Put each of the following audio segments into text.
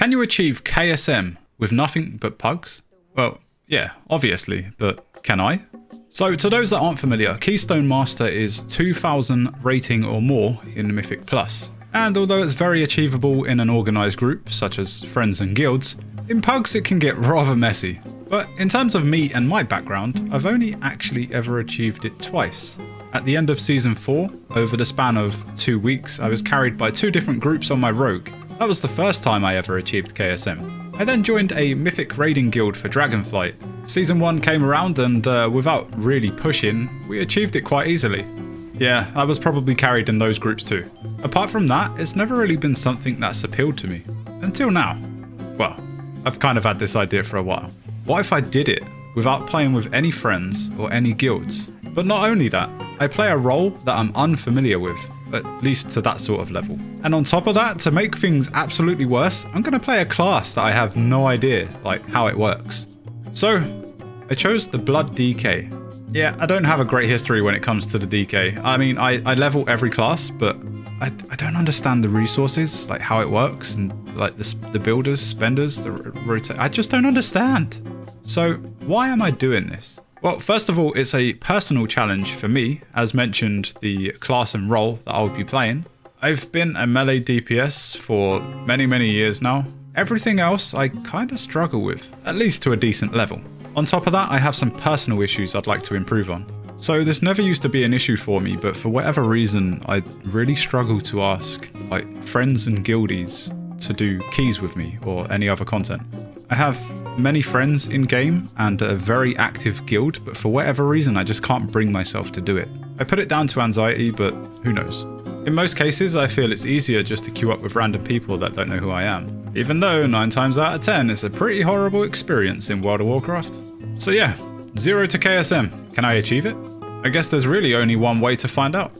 Can you achieve KSM with nothing but pugs? Well, yeah, obviously, but can I? So to those that aren't familiar, Keystone Master is 2000 rating or more in Mythic Plus. And although it's very achievable in an organised group, such as friends and guilds, in pugs it can get rather messy. But in terms of me and my background, I've only actually ever achieved it twice. At the end of Season 4, over the span of 2 weeks, I was carried by 2 different groups on my rogue. That was the first time I ever achieved KSM. I then joined a Mythic raiding guild for Dragonflight. Season 1 came around and without really pushing, we achieved it quite easily. Yeah, I was probably carried in those groups too. Apart from that, it's never really been something that's appealed to me. Until now. Well, I've kind of had this idea for a while. What if I did it without playing with any friends or any guilds? But not only that, I play a role that I'm unfamiliar with, at least to that sort of level. And on top of that, to make things absolutely worse, I'm going to play a class that I have no idea, like, how it works. So, I chose the Blood DK. Yeah, I don't have a great history when it comes to the DK. I mean, I level every class, but I don't understand the resources, like how it works, and like the builders, spenders, the rotate. I just don't understand. So why am I doing this? Well, first of all, it's a personal challenge for me, as mentioned, the class and role that I'll be playing. I've been a melee DPS for many years now. Everything else I kind of struggle with, at least to a decent level. On top of that, I have some personal issues I'd like to improve on. So this never used to be an issue for me, but for whatever reason, I really struggle to ask like friends and guildies to do keys with me or any other content. I have many friends in game and a very active guild, but for whatever reason, I just can't bring myself to do it. I put it down to anxiety, but who knows? In most cases, I feel it's easier just to queue up with random people that don't know who I am. Even though 9 times out of 10, it's a pretty horrible experience in World of Warcraft. So yeah, 0 to KSM. Can I achieve it? I guess there's really only one way to find out.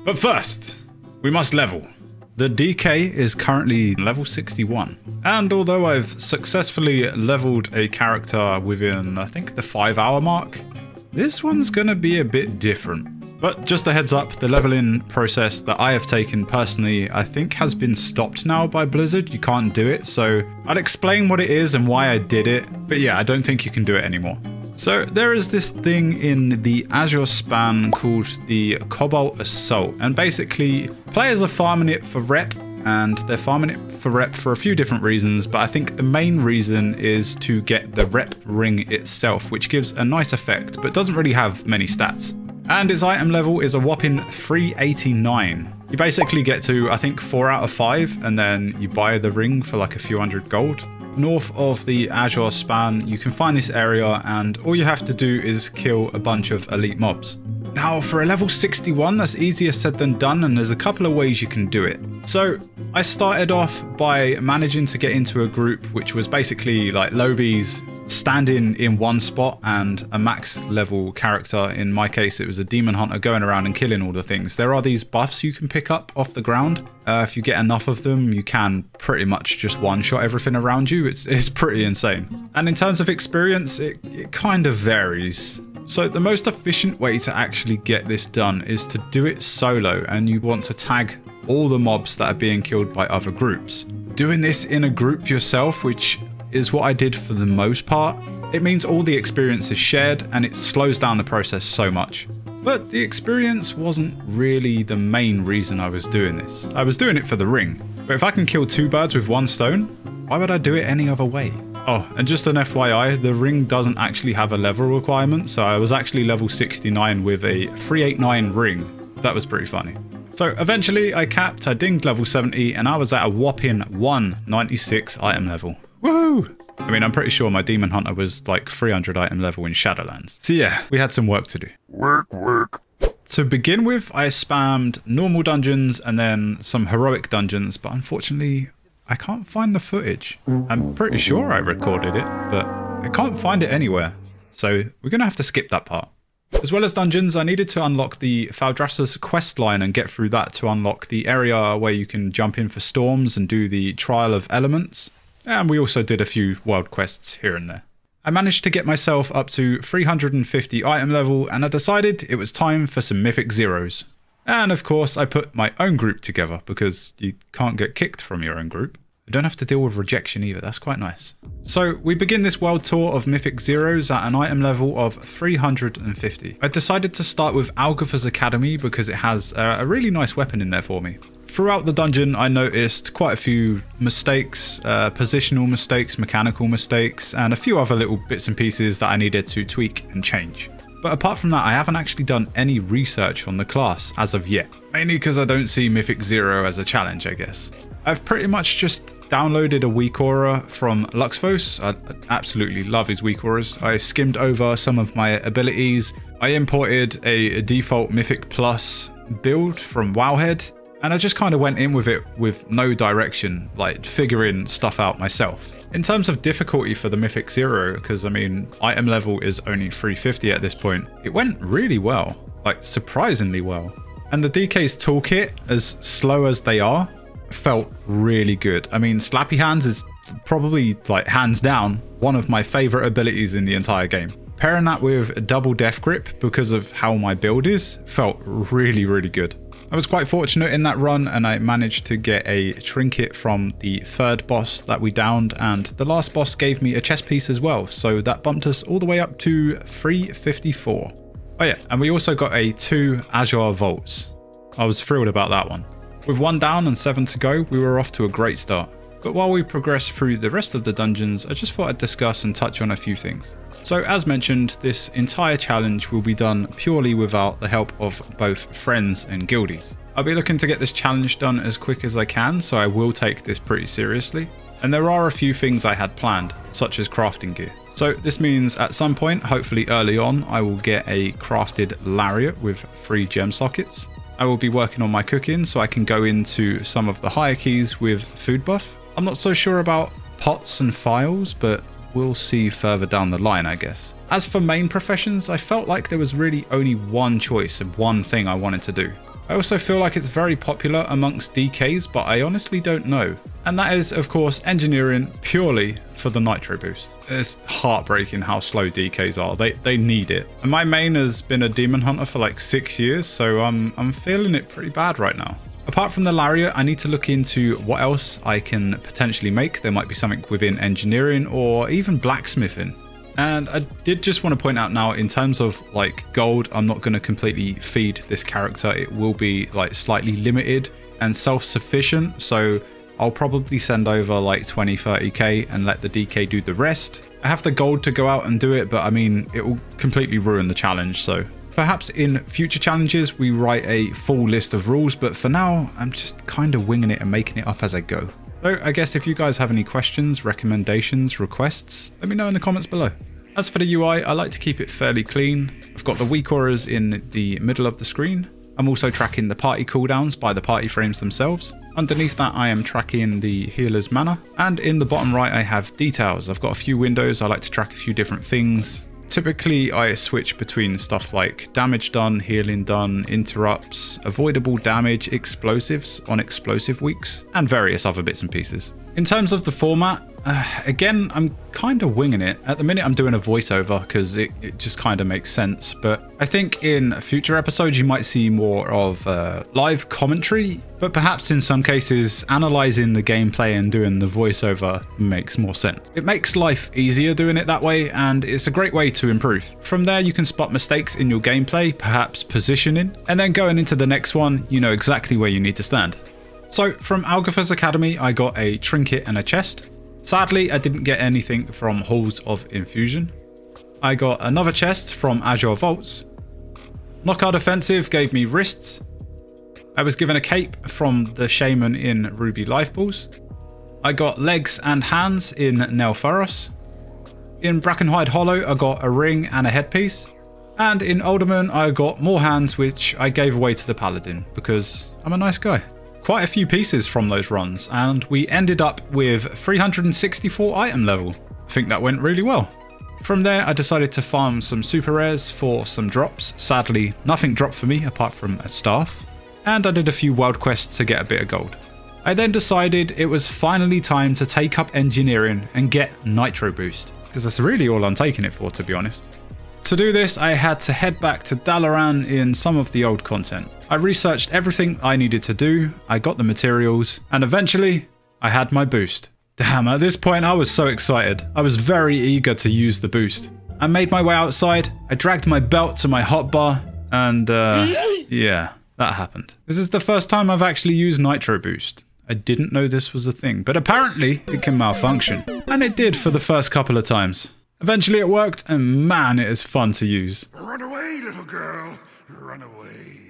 But first, we must level. The DK is currently level 61. And although I've successfully leveled a character within, I think, the 5-hour mark, this one's gonna be a bit different. But just a heads up, the leveling process that I have taken personally, I think has been stopped now by Blizzard. You can't do it, so I'd explain what it is and why I did it. But yeah, I don't think you can do it anymore. So there is this thing in the Azure span called the Cobalt Assault. And basically, players are farming it for rep, and they're farming it for rep for a few different reasons, but I think the main reason is to get the rep ring itself, which gives a nice effect, but doesn't really have many stats. And its item level is a whopping 389. You basically get to, I think, 4 out of 5, and then you buy the ring for like a few hundred gold. North of the Azure span, you can find this area, and all you have to do is kill a bunch of elite mobs. Now, for a level 61, that's easier said than done, and there's a couple of ways you can do it. So, I started off by managing to get into a group which was basically like lobies standing in one spot and a max level character. In my case, it was a demon hunter going around and killing all the things. There are these buffs you can pick up off the ground. If you get enough of them, you can pretty much just one-shot everything around you. It's pretty insane. And in terms of experience, it kind of varies. So the most efficient way to actually get this done is to do it solo, and you want to tag all the mobs that are being killed by other groups. Doing this in a group yourself, which is what I did for the most part, it means all the experience is shared and it slows down the process so much. But the experience wasn't really the main reason I was doing this. I was doing it for the ring. But if I can kill 2 birds with 1 stone, why would I do it any other way? Oh, and just an FYI, the ring doesn't actually have a level requirement, so I was actually level 69 with a 389 ring. That was pretty funny. So eventually I dinged level 70, and I was at a whopping 196 item level. Woohoo! I mean, I'm pretty sure my Demon Hunter was like 300 item level in Shadowlands. So yeah, we had some work to do. Work. To begin with, I spammed normal dungeons and then some heroic dungeons, but unfortunately, I can't find the footage. I'm pretty sure I recorded it, but I can't find it anywhere. So we're going to have to skip that part. As well as dungeons, I needed to unlock the Faldrassa's quest line and get through that to unlock the area where you can jump in for storms and do the Trial of Elements. And we also did a few world quests here and there. I managed to get myself up to 350 item level, and I decided it was time for some Mythic Zeros. And of course, I put my own group together because you can't get kicked from your own group. I don't have to deal with rejection either. That's quite nice. So we begin this world tour of Mythic Zeros at an item level of 350. I decided to start with Algotha's Academy because it has a really nice weapon in there for me. Throughout the dungeon, I noticed quite a few mistakes, positional mistakes, mechanical mistakes, and a few other little bits and pieces that I needed to tweak and change. But apart from that, I haven't actually done any research on the class as of yet. Mainly because I don't see Mythic Zero as a challenge, I guess. I've pretty much just downloaded a weak aura from Luxfos. I absolutely love his weak auras. I skimmed over some of my abilities. I imported a default Mythic Plus build from Wowhead. And I just kind of went in with it with no direction, like figuring stuff out myself. In terms of difficulty for the Mythic Zero, because I mean, item level is only 350 at this point, it went really well, like surprisingly well. And the DK's toolkit, as slow as they are, felt really good. I mean, Slappy Hands is probably, like, hands down, one of my favorite abilities in the entire game. Pairing that with double death grip because of how my build is, felt really, really good. I was quite fortunate in that run and I managed to get a trinket from the third boss that we downed, and the last boss gave me a chest piece as well, so that bumped us all the way up to 354. Oh yeah, and we also got a 2 Azure Vaults. I was thrilled about that one. With 1 down and 7 to go, we were off to a great start. But while we progress through the rest of the dungeons, I just thought I'd discuss and touch on a few things. So as mentioned, this entire challenge will be done purely without the help of both friends and guildies. I'll be looking to get this challenge done as quick as I can, so I will take this pretty seriously. And there are a few things I had planned, such as crafting gear. So this means at some point, hopefully early on, I will get a crafted lariat with 3 gem sockets. I will be working on my cooking so I can go into some of the higher keys with food buff. I'm not so sure about pots and files, but we'll see further down the line, I guess. As for main professions, I felt like there was really only one choice of one thing I wanted to do. I also feel like it's very popular amongst DKs, but I honestly don't know. And that is, of course, engineering purely for the nitro boost. It's heartbreaking how slow DKs are. They need it. And my main has been a demon hunter for like 6 years, so I'm feeling it pretty bad right now. Apart from the lariat, I need to look into what else I can potentially make. There might be something within engineering or even blacksmithing. And I did just want to point out now, in terms of like gold, I'm not going to completely feed this character. It will be like slightly limited and self-sufficient. So I'll probably send over like 20-30k and let the DK do the rest. I have the gold to go out and do it, but I mean, it will completely ruin the challenge. So perhaps in future challenges, we write a full list of rules, but for now, I'm just kind of winging it and making it up as I go. So I guess if you guys have any questions, recommendations, requests, let me know in the comments below. As for the UI, I like to keep it fairly clean. I've got the weak auras in the middle of the screen. I'm also tracking the party cooldowns by the party frames themselves. Underneath that, I am tracking the healer's mana. And in the bottom right, I have details. I've got a few windows. I like to track a few different things. Typically, I switch between stuff like damage done, healing done, interrupts, avoidable damage, explosives on explosive weeks, and various other bits and pieces. In terms of the format, again, I'm kind of winging it. At the minute, I'm doing a voiceover because it just kind of makes sense. But I think in future episodes, you might see more of live commentary. But perhaps in some cases, analyzing the gameplay and doing the voiceover makes more sense. It makes life easier doing it that way, and it's a great way to improve. From there, you can spot mistakes in your gameplay, perhaps positioning, and then going into the next one, you know exactly where you need to stand. So from Algotha's Academy, I got a trinket and a chest. Sadly, I didn't get anything from Halls of Infusion. I got another chest from Azure Vaults. Knockout Offensive gave me wrists. I was given a cape from the Shaman in Ruby Lifeballs. I got legs and hands in Nelfaros. In Brackenhide Hollow, I got a ring and a headpiece. And in Alderman, I got more hands, which I gave away to the Paladin because I'm a nice guy. Quite a few pieces from those runs, and we ended up with 364 item level. I think that went really well. From there, I decided to farm some super rares for some drops. Sadly, nothing dropped for me apart from a staff. And I did a few world quests to get a bit of gold. I then decided it was finally time to take up engineering and get Nitro Boost, because that's really all I'm taking it for, to be honest. To do this, I had to head back to Dillisan in some of the old content. I researched everything I needed to do, I got the materials, and eventually, I had my boost. Damn, at this point I was so excited. I was very eager to use the boost. I made my way outside, I dragged my belt to my hotbar, and yeah, that happened. This is the first time I've actually used nitro boost. I didn't know this was a thing, but apparently it can malfunction. And it did for the first couple of times. Eventually it worked, and man, it is fun to use. Run away, little girl. Run away.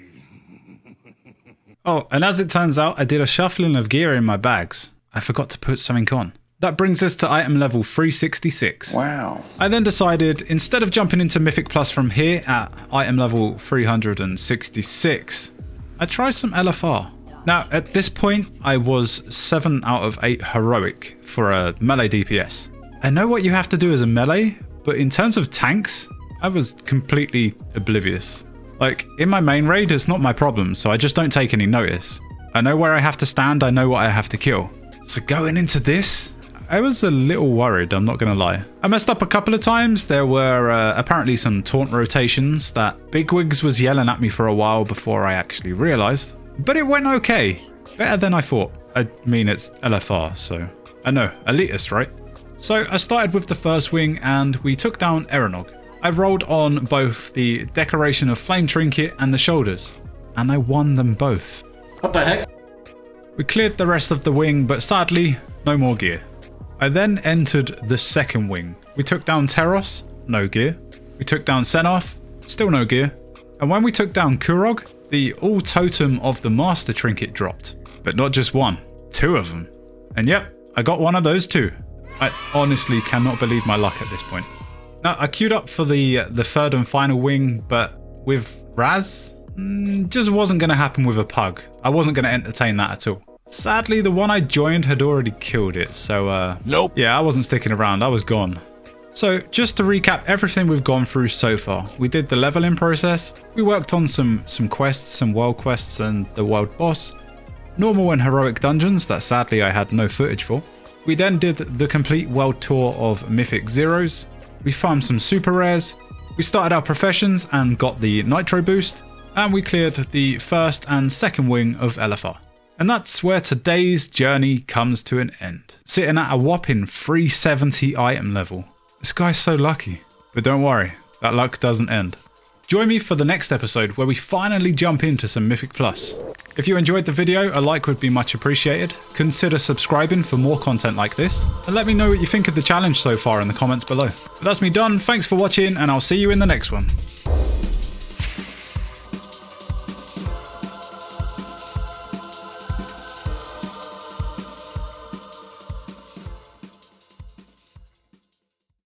Oh, and as it turns out, I did a shuffling of gear in my bags. I forgot to put something on. That brings us to item level 366. Wow. I then decided, instead of jumping into Mythic Plus from here at item level 366, I'd try some LFR. Now, at this point, I was 7 out of 8 heroic for a melee DPS. I know what you have to do as a melee, but in terms of tanks, I was completely oblivious. Like, in my main raid, it's not my problem, so I just don't take any notice. I know where I have to stand, I know what I have to kill. So going into this, I was a little worried, I'm not gonna lie. I messed up a couple of times. There were apparently some taunt rotations that Bigwigs was yelling at me for a while before I actually realized. But it went okay. Better than I thought. I mean, it's LFR, so... I know, elitist, right? So I started with the first wing and we took down Eranog. I rolled on both the Decoration of Flame Trinket and the shoulders. And I won them both. What the heck? We cleared the rest of the wing, but sadly, no more gear. I then entered the second wing. We took down Teros, no gear. We took down Senarth, still no gear. And when we took down Kurog, the all totem of the Master Trinket dropped. But not just one, 2 of them. And yep, I got one of those too. I honestly cannot believe my luck at this point. Now, I queued up for the third and final wing, but with Raz, just wasn't going to happen with a pug. I wasn't going to entertain that at all. Sadly, the one I joined had already killed it, so Nope. Yeah, I wasn't sticking around, I was gone. So just to recap everything we've gone through so far, we did the leveling process, we worked on some quests, some world quests and the world boss, normal and heroic dungeons that sadly I had no footage for. We then did the complete world tour of Mythic Zeros, we farmed some super rares, we started our professions and got the nitro boost, and we cleared the first and second wing of LFR. And that's where today's journey comes to an end, sitting at a whopping 370 item level. This guy's so lucky. But don't worry, that luck doesn't end. Join me for the next episode where we finally jump into some Mythic Plus. If you enjoyed the video, a like would be much appreciated. Consider subscribing for more content like this. And let me know what you think of the challenge so far in the comments below. But that's me done, thanks for watching and I'll see you in the next one.